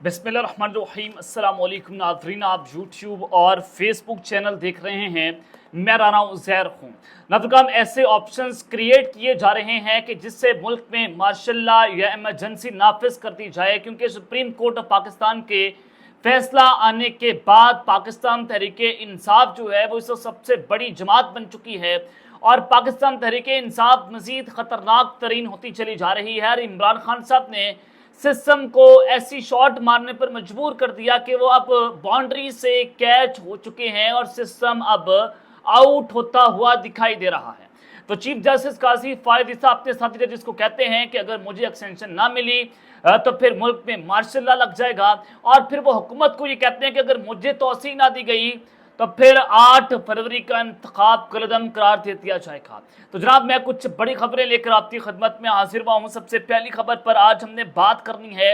बिस्मिल्लाहिर्रहमानिर्रहीम। अस्सलाम वालेकुम नाज़रीन, आप यूट्यूब और फेसबुक चैनल देख रहे हैं। मैं राना उज़ैर हूँ। नाज़रीन, ऐसे ऑप्शंस क्रिएट किए जा रहे हैं कि जिससे मुल्क में मार्शल लॉ या इमरजेंसी नाफिज कर दी जाए, क्योंकि सुप्रीम कोर्ट ऑफ पाकिस्तान के फैसला आने के बाद पाकिस्तान तहरीक इंसाफ जो है वो इस सबसे बड़ी जमात बन चुकी है और पाकिस्तान तहरीक इंसाफ मज़ीद ख़तरनाक तरीन होती चली जा रही है। और इमरान खान साहब ने सिस्टम को ऐसी शॉट मारने पर मजबूर कर दिया कि वो अब बाउंड्री से कैच हो चुके हैं और सिस्टम अब आउट होता हुआ दिखाई दे रहा है। तो चीफ जस्टिस काजी फायद ईसा अपने साथी जजेस को कहते हैं कि अगर मुझे एक्सटेंशन ना मिली तो फिर मुल्क में मार्शल लॉ लग जाएगा। और फिर वो हुकूमत को ये कहते हैं कि अगर मुझे तौसीह ना दी गई तो फिर 8 फरवरी का इंतखाब कलदम करार दे दिया जाएगा। तो जनाब, मैं कुछ बड़ी खबरें लेकर आपकी खिदमत में हाजिर हुआ हूँ। सबसे पहली खबर पर आज हमने बात करनी है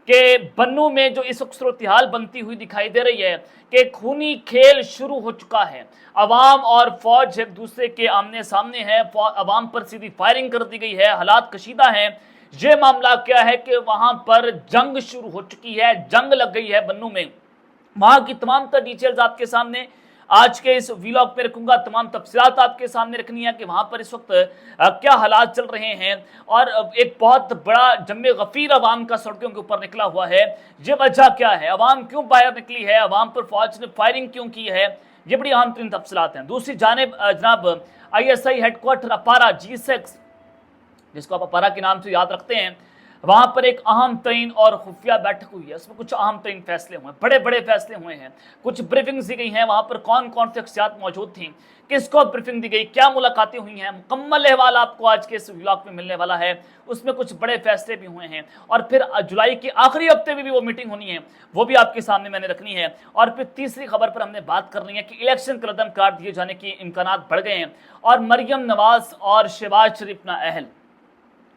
कि बन्नू में जो इस वक्त सूरत-ए-हाल बनती हुई दिखाई दे रही है कि खूनी खेल शुरू हो चुका है। अवाम और फौज एक दूसरे के आमने सामने है, अवाम पर सीधी फायरिंग कर दी गई है, हालात कशीदा हैं। ये मामला क्या है कि वहाँ पर जंग शुरू हो चुकी है, जंग लग गई है बन्नू में। वहाँ की तमाम तर डिटेल्स आपके सामने आज के इस व्लॉग में रखूंगा। तमाम तफसीलात आपके सामने रखनी है कि वहाँ पर इस वक्त क्या हालात चल रहे हैं। और एक बहुत बड़ा जम्मे गफीर अवाम का सड़कों के ऊपर निकला हुआ है। ये वजह क्या है, अवाम क्यों बाहर निकली है, अवाम पर फौज ने फायरिंग क्यों की है, ये बड़ी अहम तरीन तफसीलात हैं। दूसरी जानिब जनाब ISI हेडक्वार्टर अपारा G6, जिसको आप अपारा के नाम से याद रखते हैं, वहाँ पर एक अहम तरीन और खुफिया बैठक हुई है। उसमें कुछ अहम तरीन फैसले हुए, बड़े बड़े फैसले हुए हैं, कुछ ब्रीफिंग्स दी गई हैं। वहाँ पर कौन कौन से शख्सियात मौजूद थी, किसको ब्रीफिंग दी गई, क्या मुलाकातें हुई हैं, मुकम्मल अहवाल आपको आज के इस व्लॉग में मिलने वाला है। उसमें कुछ बड़े फैसले भी हुए हैं और फिर जुलाई के आखिरी हफ्ते में भी वो मीटिंग होनी है, वो भी आपके सामने मैंने रखनी है। और फिर तीसरी खबर पर हमने बात करनी है कि इलेक्शन कलदम करार दिए जाने के इम्कानात बढ़ गए हैं और मरियम नवाज और शहबाज शरीफ नाअहल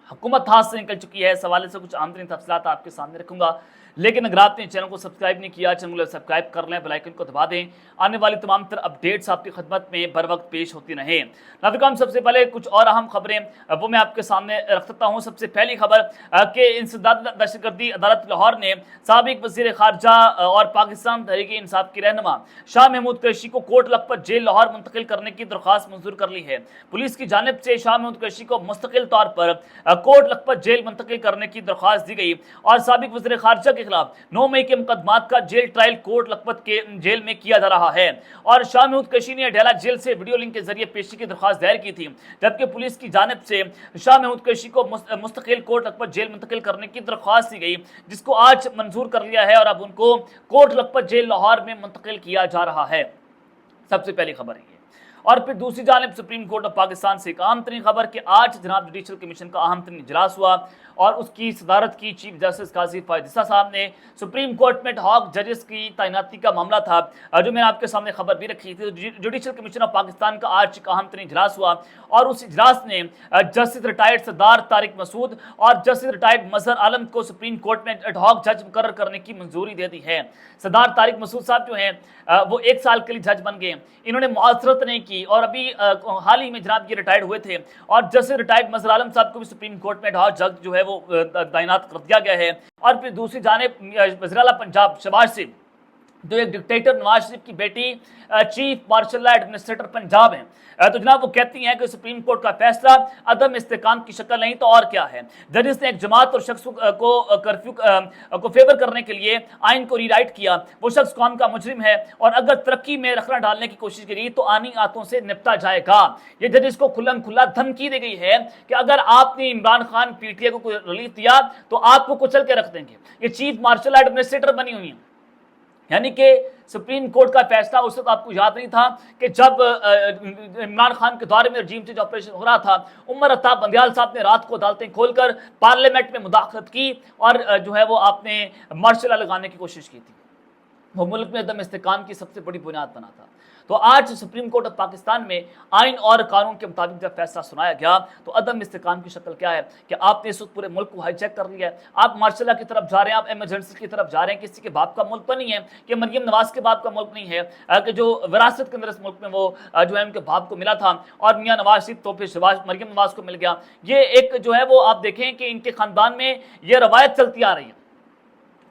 हुकूमत हाथ से निकल चुकी है। इस हवाले से कुछ आमतरीन तफसीलात आपके सामने रखूंगा। लेकिन अगर आपने चैनल को सब्सक्राइब नहीं किया, चैनल को सब्सक्राइब कर लें, बेल आइकन को दबा दें। आने वाली तमाम तर अपडेट्स आपकी खिदमत में बर वक्त पेश होती रहें। नाज़रीन, सबसे पहले कुछ और अहम खबरें वो मैं आपके सामने रख सकता हूँ। सबसे पहली खबर कि इंसदाद दहशतगर्दी अदालत लाहौर ने साबिक वज़ीर ख़ारजा और पाकिस्तान तहरीक इंसाफ की रहनुमा शाह महमूद कुरैशी को कोर्ट लखपत जेल लाहौर मुंतकिल करने की दरख्वास्त मंजूर कर ली है। पुलिस की जानिब से शाह महमूद कुरैशी को मुस्तकिल तौर पर कोर्ट लखपत जेल मुंतकिल करने की दरख्वास्त दी गई और साबिक वज़ीर ख़ारजा के खिलाफ 9 मई के मुकदमात का जेल ट्रायल कोर्ट लखपत के जेल में किया जा रहा है। और शाह महमूद कुरैशी ने अडयाला जेल से वीडियो लिंक के जरिए पेशी की दरख्वास्त दायर की थी, जबकि पुलिस की जानिब से शाह महमूद कुरैशी को मुस्तकिल कोर्ट लखपत जेल मुंतकिल करने की दरख्वास्त दी गई, जिसको आज मंजूर कर लिया है और अब उनको कोर्ट लखपत जेल लाहौर में मुंतकिल किया जा रहा है। सबसे पहली खबर है। और फिर दूसरी जानिब सुप्रीम कोर्ट ऑफ पाकिस्तान से एक अहम तरीन खबर कि आज जनाब जुडिशल कमीशन का अहम तरीन इजलास हुआ और उसकी सदारत की चीफ जस्टिस काजी फायद ईसा साहब ने। सुप्रीम कोर्ट में हॉक जजेस की तैनाती का मामला था, जो मैंने आपके सामने खबर भी रखी थी। जुडिशल कमीशन ऑफ पाकिस्तान का आज एक अहम तरीन इजलास हुआ और उस इजलास ने जस्टिस रिटायर्ड सरदार तारिक मसूद और जस्टिस रिटायर्ड मजहर आलम को सुप्रीम कोर्ट में एडहॉक जज मुकर्रर करने की मंजूरी दे दी है। सरदार तारिक मसूद साहब जो हैं वो 1 साल के लिए जज बन गए, इन्होंने मुआसरत नहीं की और अभी हाल ही में जनाब ये रिटायर्ड हुए थे। और जस्टिस रिटायर्ड मजहर आलम साहब को भी सुप्रीम कोर्ट में एडहॉक जज जो है वो तैनात कर दिया गया है। और फिर दूसरी जानिब वज़ीर आला पंजाब शहबाज शरीफ, जो एक डिक्टेटर नवाज शरीफ की बेटी chief marshal law administrator Punjab हैं, तो जनाब वो कहती हैं कि सुप्रीम कोर्ट का फैसला अदम इस्तेकाम की शक्ल नहीं तो और क्या है। जजिस ने एक जमात और शख्स को कर्फ्यू को फेवर करने के लिए आइन को रीराइट किया। वो शख्स कौम का मुजरिम है और अगर तरक्की में रखना डालने की कोशिश करी तो आनी आतों से निपटा जाएगा। ये जजिस को खुल्लम खुल्ला धमकी दी गई है कि अगर आपने इमरान खान PTI को रिलीफ दिया तो आपको कुचल के रख देंगे। ये चीफ मार्शल लॉ एडमिनिस्ट्रेटर बनी हुई है, यानी कि सुप्रीम कोर्ट का फैसला उस वक्त आपको याद नहीं था कि जब इमरान खान के दौरे में रजीम चेंज ऑपरेशन हो रहा था, उमर अत्ताब बंदियाल साहब ने रात को अदालतें खोलकर पार्लियामेंट में मुदाखलत की और जो है वो आपने मार्शल लॉ लगाने की कोशिश की थी। वो मुल्क में अदम इस्तेकाम की सबसे बड़ी बुनियाद बना था। तो आज सुप्रीम कोर्ट ऑफ पाकिस्तान में आइन और कानून के मुताबिक जब फैसला सुनाया गया तो अदम इस्तेकाम की शक्ल क्या है कि आपने इस वक्त पूरे मुल्क को हाईजैक कर लिया है। आप मार्शल लॉ की तरफ जा रहे हैं, आप इमरजेंसी की तरफ जा रहे हैं। किसी के बाप का मुल्क तो नहीं है, कि मरियम नवाज के बाप का मुल्क नहीं है, कि जो विरासत के अंदर इस मुल्क में वो जो है उनके बाप को मिला था और मियाँ नवाज शरीफ तो फिर मरियम नवाज को मिल गया। ये एक जो है वो आप देखें कि इनके खानदान में ये रवायत चलती आ रही है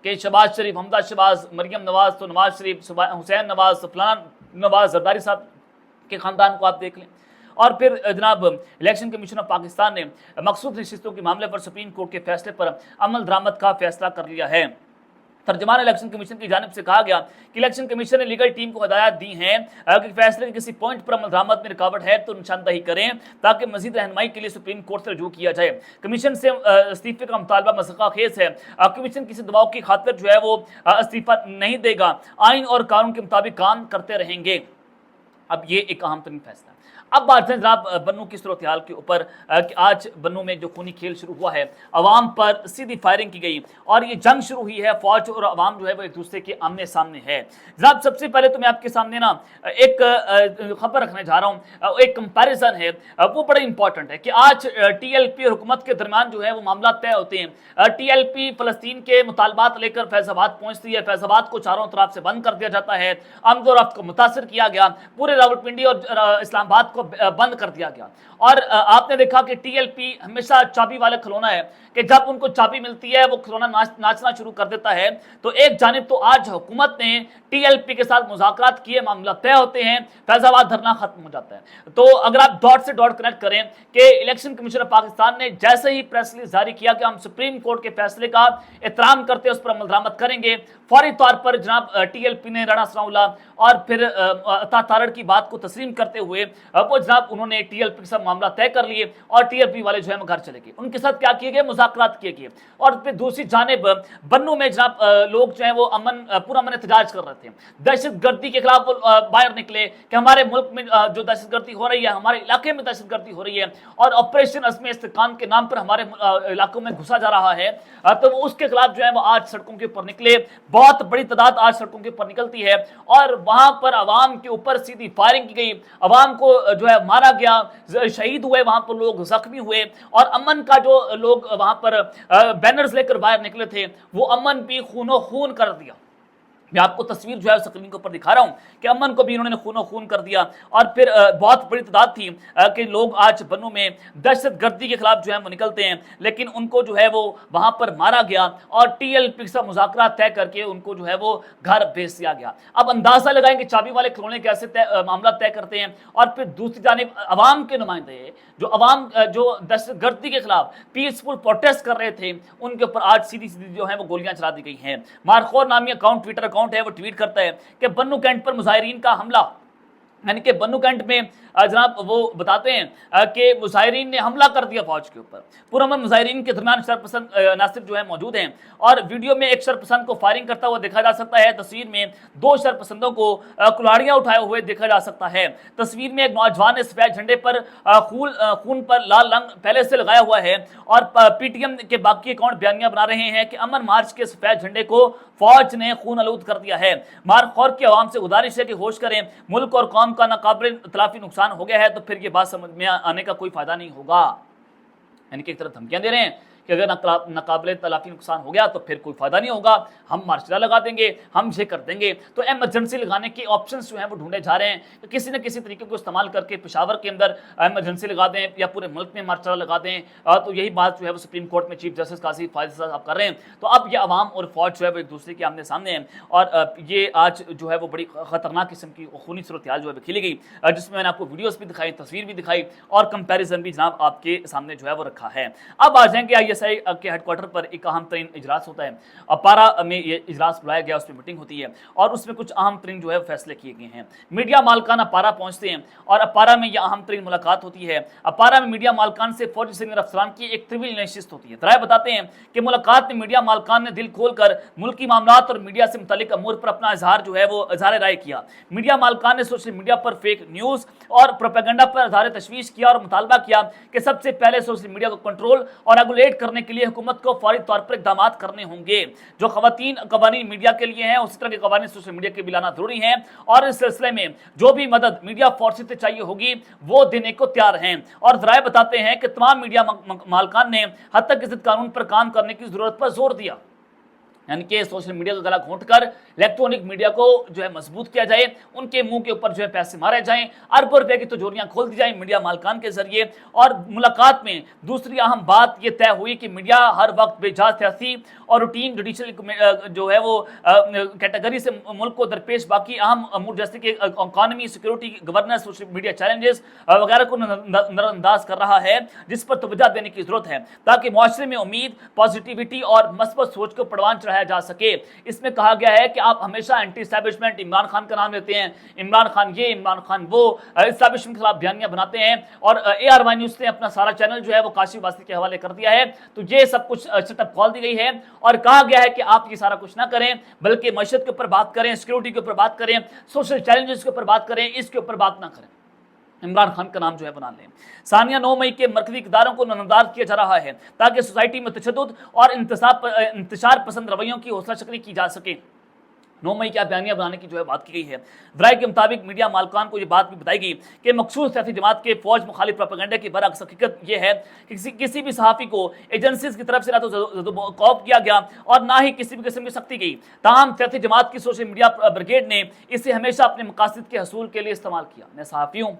कि शहबाज शरीफ, हमजा शहबाज, मरियम नवाज, तो नवाज शरीफ, हुसैन नवाज, फलाना नवाज, जरदारी साहब के ख़ानदान को आप देख लें। और फिर जनाब इलेक्शन कमीशन ऑफ पाकिस्तान ने मखसूस नशिस्तों के मामले पर सुप्रीम कोर्ट के फैसले पर अमल दरामद का फैसला कर लिया है। तर्जमान इलेक्शन कमीशन की जानिब से कहा गया कि इलेक्शन कमीशन ने लीगल टीम को हिदायत दी है कि फैसले के किसी पॉइंट पर अमल दरामद में रुकावट है तो निशानदही करें ताकि मजीद रहनुमाई के लिए सुप्रीम कोर्ट से रजू किया जाए। कमीशन से इस्तीफे का मुतालबा मसका खेज है। कमीशन किसी दबाव की खातिर जो है वो इस्तीफा नहीं देगा, आइन और कानून के मुताबिक काम करते रहेंगे। अब ये एक अहम तरीन फैसला। अब बात है जनाब बन्नू की सूरत हाल के ऊपर कि आज बन्नू में जो खूनी खेल शुरू हुआ है, अवाम पर सीधी फायरिंग की गई और ये जंग शुरू हुई है। फौज और अवाम जो है वो एक दूसरे के आमने सामने है। जनाब सबसे पहले तो मैं आपके सामने ना एक खबर रखने जा रहा हूँ, एक कंपैरिजन है वो बड़ा इंपॉर्टेंट है कि आज TLP और हुकूमत के दरमियान जो है वो मामला तय होते हैं। TLP फ़लस्तीन के मुतालबात लेकर फैज़ाबाद पहुँचती है, फैज़ाबाद को चारों तरफ से बंद कर दिया जाता है, आमद और रफ्त को मुतासर किया गया, पूरे रावलपिंडी और इस्लामाबाद को बंद कर दिया गया। और आपने देखा कि TLP हमेशा चाबी वाले खिलौना है कि जब उनको चाबी मिलती है वो खिलौना नाचना शुरू कर देता है। तो एक जानिब तो आज हुकूमत ने TLP के साथ मुज़ाकरात किए, मामला तय होते हैं, फैज़ाबाद धरना खत्म हो जाता है। तो अगर आप डॉट से डॉट कनेक्ट करें कि इलेक्शन कमीशन ऑफ पाकिस्तान ने जैसे ही प्रेस रिलीज जारी किया कि हम सुप्रीम कोर्ट के फैसले का एहतराम करते हैं, उस पर अमल दरामद करेंगे, फौरी तौर पर जनाब TLP ने राणा सनाउल्लाह और फिर अता तारड़ की बात को तस्लीम करते हुए वो जनाब उन्होंने TLP के साथ मामला तय कर लिए और TLP वाले जो है घर चले गए। उनके साथ क्या किए गए, मुज़ाकरात किए गए। और फिर दूसरी जानिब बन्नू में जनाब लोग जो है वो पूरा अमन एहतजाज कर रहे थे, दहशत गर्दी के खिलाफ बाहर निकले कि हमारे मुल्क में जो दहशत गर्दी हो रही है, हमारे इलाके में दहशत गर्दी हो रही है और ऑपरेशन अज़्म इस्तेकाम के नाम पर हमारे इलाकों में घुसा जा रहा है। तो उसके खिलाफ जो है वो आज सड़कों के ऊपर निकले, बहुत बड़ी तादाद आज सड़कों के ऊपर निकलती है और वहां पर अवाम के ऊपर सीधी फायरिंग की गई, अवाम को जो है मारा गया, शहीद हुए, वहां पर लोग जख्मी हुए और अमन का जो लोग वहां पर बैनर्स लेकर बाहर निकले थे वो अमन भी खूनो खून कर दिया। मैं आपको तस्वीर जो है स्क्रीन के ऊपर दिखा रहा हूं कि अमन को भी इन्होंने खूनो खून कर दिया। और फिर बहुत बड़ी तादाद थी कि लोग आज बन्नू में दहशत गर्दी के खिलाफ जो है वो निकलते हैं, लेकिन उनको जो है वो वहां पर मारा गया और TLP के साथ मुज़ाकरात तय करके उनको जो है वो घर भेज दिया गया। अब अंदाजा लगाएंगे चाबी वाले खिलौने कैसे मामला तय करते हैं। और फिर दूसरी जानिब अवाम के नुमाइंदे जो अवाम जो दहशत गर्दी के खिलाफ पीसफुल प्रोटेस्ट कर रहे थे, उनके ऊपर आज सीधी सीधी जो है वो गोलियां चला दी गई हैं। मारखोर नामी अकाउंट, ट्विटर अकाउंट है, वो ट्वीट करता है कि बन्नू कैंट पर मुजाहिरीन का हमला, यानी कि बन्नू कैंट में जनाब वो बताते हैं कि मुजाहिरीन ने हमला कर दिया फौज के ऊपर। पुरअमन मुजाहिरीन के दरमियान शरपसंद नासिर जो है मौजूद हैं और वीडियो में एक शरपसंद को फायरिंग करता हुआ देखा जा सकता है। तस्वीर में दो शरपसंदों को कुल्हाड़ियां उठाए हुए देखा जा सकता है। तस्वीर में एक नौजवान ने सफेद झंडे पर खून पर लाल रंग पहले से लगाया हुआ है और PTM के बाकी अकाउंट बयानियां बना रहे हैं कि अमन मार्च के सफेद झंडे को फौज ने खून आलूद कर दिया है। मारखौर की आवाम से गुजारिश है कि होश करें, मुल्क और कौम का नाकाबिल इतलाफी नुकसान हो गया है तो फिर ये बात समझ में आने का कोई फायदा नहीं होगा। यानी कि एक तरफ धमकियां दे रहे हैं कि अगर नाकाबिल तलाफी नुकसान हो गया तो फिर कोई फायदा नहीं होगा, हम मार्शल लगा देंगे, हम ये कर देंगे। तो एमरजेंसी लगाने के ऑप्शंस जो हैं वो ढूंढे जा रहे हैं कि किसी न किसी तरीके को इस्तेमाल करके पेशावर के अंदर एमरजेंसी लगा दें या पूरे मुल्क में मार्शल लगा दें। तो यही बात जो है वो सुप्रीम कोर्ट में चीफ जस्टिस कासिफ फायद साहब कर रहे हैं। तो अब ये अवाम और फौज जो है वो एक दूसरे के आमने सामने हैं और ये आज जो है वो बड़ी खतरनाक किस्म की खूनी सूरत हाल जो है खिली गई, जिसमें मैंने आपको वीडियोस भी दिखाई, तस्वीर भी दिखाई और कंपैरिजन भी जनाब आपके सामने जो है वो रखा है। अब आ जाएंगे ISI के हेडक्वार्टर पर एक अहम तरीन इजलास होता है। अपारा में ये इजलास बुलाया गया, उसमें मीटिंग होती है और उसमें कुछ अहम तरीन जो है फैसले किए गए हैं। मीडिया मालकान अपारा पहुंचते हैं और अपारा में यह अहम तरीन मुलाकात होती है। अपारा में मीडिया मालकान से फौजी सीनियर अफसरान की एक तवील नशिस्त होती है। दराए बताते हैं कि मुलाकात में मीडिया मालकान ने दिल खोलकर मुल्की मामलात और मीडिया से मुतालिक अमूर पर अपना इजहार जो है वो इजहार राय किया। मीडिया मालकान ने सोशल मीडिया पर फेक न्यूज़ और प्रोपेगेंडा पर इजहार तशवीश किया और मुतालबा किया कि सबसे पहले सोशल मीडिया को कंट्रोल और रेगुलेट करने के लिए हुकूमत को फौरी तौर पर इक़दाम करने होंगे। जो कवानीन मीडिया के लिए हैं उसी तरह के कवानीन सोशल मीडिया के भी लाना जरूरी है और इस सिलसिले में जो भी मदद मीडिया फोर्स से चाहिए होगी वो देने को तैयार हैं। और ज़राए बताते हैं कि तमाम मीडिया मालकान ने हद तक इज़्ज़त कानून पर काम करने की जरूरत पर जोर दिया। यानी कि सोशल मीडिया का गला घोंट कर इलेक्ट्रॉनिक मीडिया को जो है मजबूत किया जाए, उनके मुंह के ऊपर जो है पैसे मारे जाएं, अरबों रुपए की तिजोरियां खोल दी जाएं मीडिया मालकान के जरिए। और मुलाकात में दूसरी अहम बात यह तय हुई कि मीडिया हर वक्त बेजा सियासी और रूटीन जुडिशल जो है वो कैटेगरी से मुल्क को दरपेश बाकी अहम अमूर जैसे कि economy, security, governance, social media challenges वगैरह को नजरअंदाज कर रहा है, जिस पर तवज्जो देने की जरूरत है ताकि मुआशरे में उम्मीद, पॉजिटिविटी और मस्बत सोच को परवान चढ़ाया जा सके। इसमें कहा गया है कि आप हमेशा एंटी एस्टैब्लिशमेंट इमरान खान का नाम लेते हैं, इमरान खान ये, इमरान खान वो, एस्टैब्लिशमेंट के खिलाफ बयानियां बनाते हैं, और ARY न्यूज़ ने अपना सारा चैनल जो है वो काशिफ वासी के हवाले कर दिया है। तो ये सब कुछ सेटअप खोल दी गई है और कहा गया है कि आप ये सारा कुछ ना करें, बल्कि मईशत के ऊपर बात करें, सिक्योरिटी के ऊपर बात करें, सोशल चैलेंजेस के ऊपर बात करें, इसके ऊपर बात ना करें, इमरान खान का नाम जो है बना लें। सानिया 9 मई के मरकजी इक़दारों को नजरअंदाज किया जा रहा है ताकि सोसाइटी में तशद्दुद और इंतशार पसंद रवैयों की हौसला शक्ति की जा सके। 9 मई की बयानिया बनाने की जो है बात की गई है। वराय के मुताबिक मीडिया मालकान को ये बात भी बताई गई कि मखसूस सियासी जमात के फौज मुखालिफ प्रोपेगेंडा की बरअक्स हकीकत ये है कि किसी भी सहाफ़ी को एजेंसीज की तरफ से ना तो कॉप किया गया और ना ही किसी भी किस्म की सख्ती गई। ताहम सियासी जमात की सोशल मीडिया ब्रिगेड ने इसे हमेशा अपने मकासद के हसूल के लिए इस्तेमाल किया। मैं सहाफ़ियों,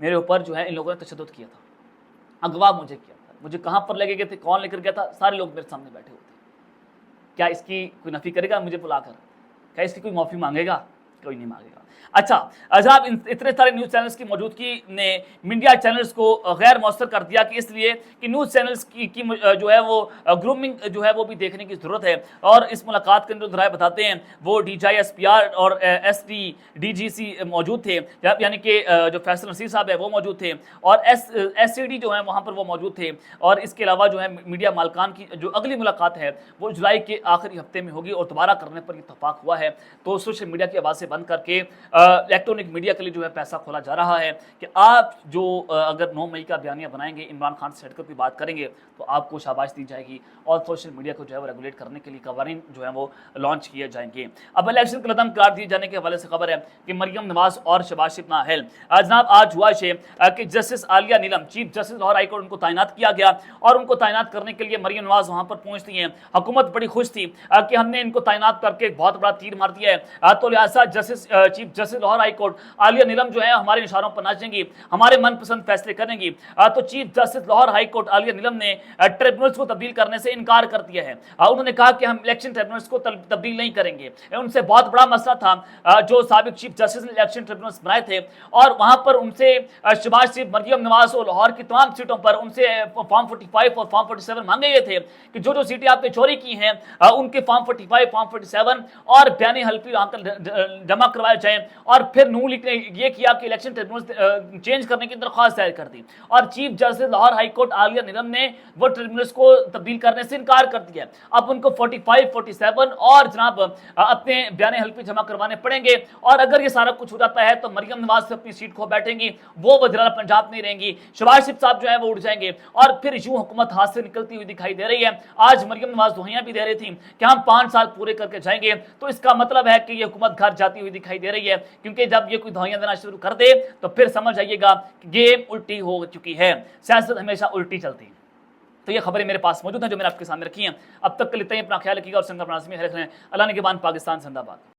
मेरे ऊपर जो है इन लोगों ने तशद्दुद किया था, अगवा मुझे किया था, मुझे कहाँ पर लेके गए थे, कौन लेकर गया था, सारे लोग मेरे सामने बैठे हुए थे। क्या इसकी कोई नफ़ी करेगा मुझे बुलाकर? क्या इसकी कोई माफ़ी मांगेगा? कोई नहीं मांगेगा। अच्छा, जनाब इतने सारे न्यूज़ चैनल्स की मौजूदगी ने मीडिया चैनल्स को गैर मौसर कर दिया कि इसलिए कि न्यूज़ चैनल्स की जो है वो ग्रूमिंग जो है वो भी देखने की ज़रूरत है। और इस मुलाकात के अंदर राय बताते हैं वो DJI SPR और SDGC मौजूद थे, यानी कि जो फैसल नसीर साहब है वो मौजूद थे, और SCD जो है वहाँ पर वो मौजूद थे। और इसके अलावा जो है मीडिया मालकान की जो अगली मुलाकात है वो जुलाई के आखिरी हफ्ते में होगी और दोबारा करने पर इत्तफाक हुआ है। तो सोशल मीडिया की आवाज़ से बंद करके इलेक्ट्रॉनिक मीडिया के लिए जो है पैसा खोला जा रहा है कि आप जो अगर 9 मई का बयानिया बनाएंगे, इमरान खान से हटकर भी बात करेंगे, तो आपको शाबाश दी जाएगी और सोशल मीडिया को जो है वो रेगुलेट करने के लिए कवानीन जो है वो लॉन्च किए जाएंगे। अब इलेक्शन का कदम करार दिए जाने के हवाले से खबर है कि मरियम नवाज और शहबाज शरीफ नाअहल। जनाब आज हुआ है कि justice Aliya Neelam, chief justice Lahore high court, उनको तैनात किया गया और उनको तैनात करने के लिए मरियम नवाज वहाँ पर पहुँचती हैं। हुकूमत बड़ी खुश थी कि हमने इनको तैनात करके एक बहुत बड़ा तीर मार दिया है, तो लिहाजा chief justice Lahore high court Aliya Neelam जो है हमारे इशारों पर नाचेंगी, हमारे मनपसंद फैसले करेंगी। तो chief justice Lahore high court Aliya Neelam ने ट्रिब्यूनल्स को तब्दील करने से इनकार कर दिया है। उन्होंने कहा कि हम इलेक्शन ट्रिब्यूनल्स को तब्दील नहीं करेंगे। उनसे बहुत बड़ा मसला था जो साबिक चीफ जस्टिस ने इलेक्शन ट्रिब्यूनल्स बनाए थे, और वहां पर उनसे शहबाज शरीफ, मरियम नवाज और लाहौर की तमाम सीटों पर उनसे फॉर्म 45 और फॉर्म 47 मांगे गए थे कि जो जो सीटें आपने चोरी की हैं उनके फॉर्म 45, फॉर्म 47 और बयानी हल्फी जमा करवाए जाएं। और फिर नून लीग ने यह किया कि इलेक्शन ट्रिब्यूनल चेंज करने की दरख्वास्त दायर कर दी और chief justice Lahore high court Aliya Neelam ने वो ट्रिब्यूनल्स को तब्दील करने से इनकार कर दिया। अब उनको 45, 47 और जनाब अपने बयान हल्फी जमा करवाने पड़ेंगे, और अगर ये सारा कुछ हो जाता है तो मरियम नवाज से अपनी सीट खो बैठेंगी, वो वज़ीर पंजाब नहीं रहेंगी, शहबाज शरीफ साहब जो है वो उड़ जाएंगे, और फिर यूं हुकूमत हाथ से निकलती हुई दिखाई दे रही है। आज मरियम नवाज दुहाइयां भी दे रही थी कि हम 5 साल पूरे करके जाएंगे, तो इसका मतलब है कि ये हुकूमत घर जाती हुई दिखाई दे रही है, क्योंकि जब ये कोई दुहाइयां देना शुरू कर दे तो फिर समझ आइएगा कि गेम उल्टी हो चुकी है। सियासत हमेशा उल्टी चलती है। तो ये खबरें मेरे पास मौजूद हैं जो मैंने आपके सामने रखी हैं। अब तक के लिए अपना ख्याल रखिएगा और संग अपना आज़मी है रखें। अल्लाह ने के बाद पाकिस्तान जिंदाबाद।